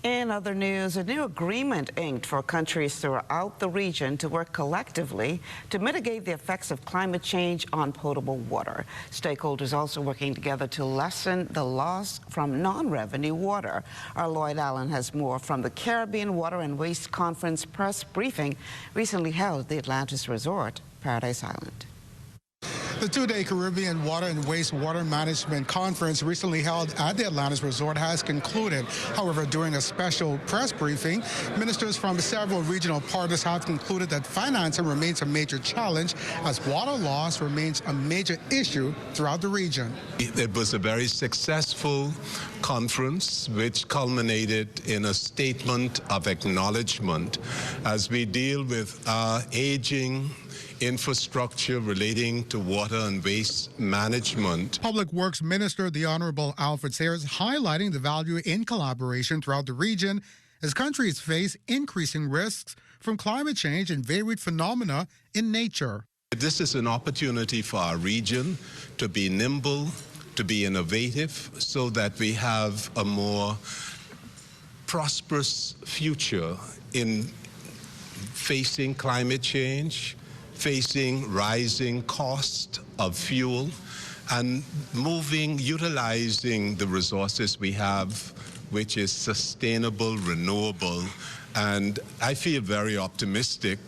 In other news, a new agreement inked for countries throughout the region to work collectively to mitigate the effects of climate change on potable water. Stakeholders also working together to lessen the loss from non-revenue water. Our Lloyd Allen has more from the Caribbean Water and Waste Conference press briefing recently held at the Atlantis Resort, Paradise Island. The two-day Caribbean Water and Wastewater Management Conference recently held at the Atlantis Resort has concluded. However, during a special press briefing, ministers from several regional partners have concluded that financing remains a major challenge as water loss remains a major issue throughout the region. It was a very successful conference which culminated in a statement of acknowledgement as we deal with our aging infrastructure relating to water and waste management. Public Works Minister, the Honorable Alfred Sayers, highlighting the value in collaboration throughout the region as countries face increasing risks from climate change and varied phenomena in nature. This is an opportunity for our region to be nimble, to be innovative, so that we have a more prosperous future in facing climate change, facing rising cost of fuel, and utilizing the resources we have, which is sustainable, renewable, and I feel very optimistic.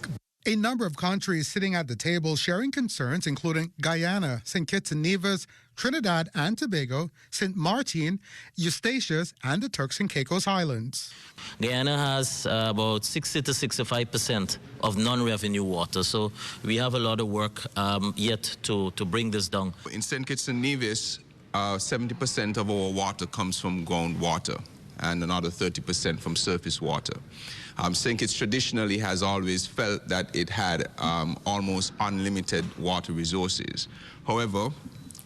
A number of countries sitting at the table sharing concerns, including Guyana, St. Kitts and Nevis, Trinidad and Tobago, St. Martin, Eustatius, and the Turks and Caicos Islands. Guyana has about 60 to 65% of non-revenue water, so we have a lot of work yet to bring this down. In St. Kitts and Nevis, 70% of our water comes from groundwater and another 30% from surface water. St. Kitts traditionally has always felt that it had almost unlimited water resources. However,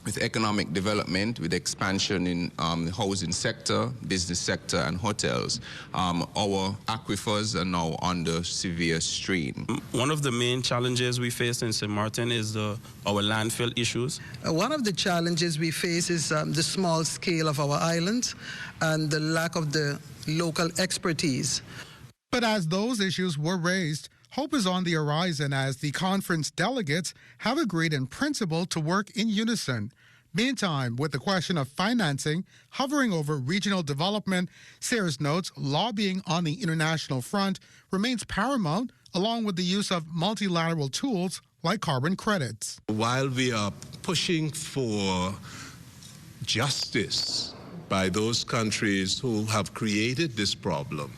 with economic development, with expansion in the housing sector, business sector, and hotels, our aquifers are now under severe strain. One of the main challenges we face in St. Martin is our landfill issues. One of the challenges we face is the small scale of our island and the lack of the local expertise. But as those issues were raised, hope is on the horizon as the conference delegates have agreed in principle to work in unison. Meantime, with the question of financing hovering over regional development, Sayers notes lobbying on the international front remains paramount, along with the use of multilateral tools like carbon credits. While we are pushing for justice by those countries who have created this problem,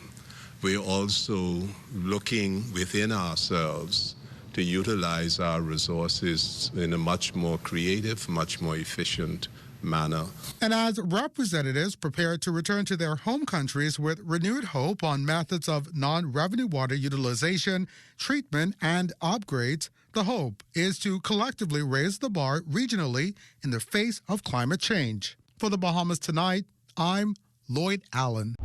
we're also looking within ourselves to utilize our resources in a much more creative, much more efficient manner. And as representatives prepare to return to their home countries with renewed hope on methods of non-revenue water utilization, treatment, and upgrades, the hope is to collectively raise the bar regionally in the face of climate change. For the Bahamas Tonight, I'm Lloyd Allen.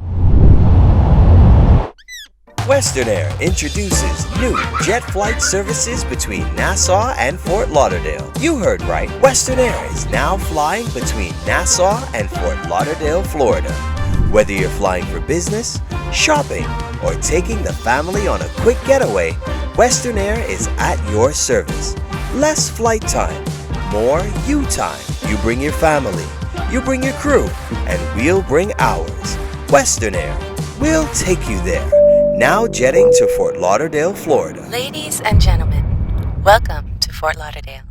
Western Air introduces new jet flight services between Nassau and Fort Lauderdale. You heard right. Western Air is now flying between Nassau and Fort Lauderdale, Florida. Whether you're flying for business, shopping, or taking the family on a quick getaway, Western Air is at your service. Less flight time, more you time. You bring your family, you bring your crew, and we'll bring ours. Western Air, we'll take you there. Now jetting to Fort Lauderdale, Florida. Ladies and gentlemen, welcome to Fort Lauderdale.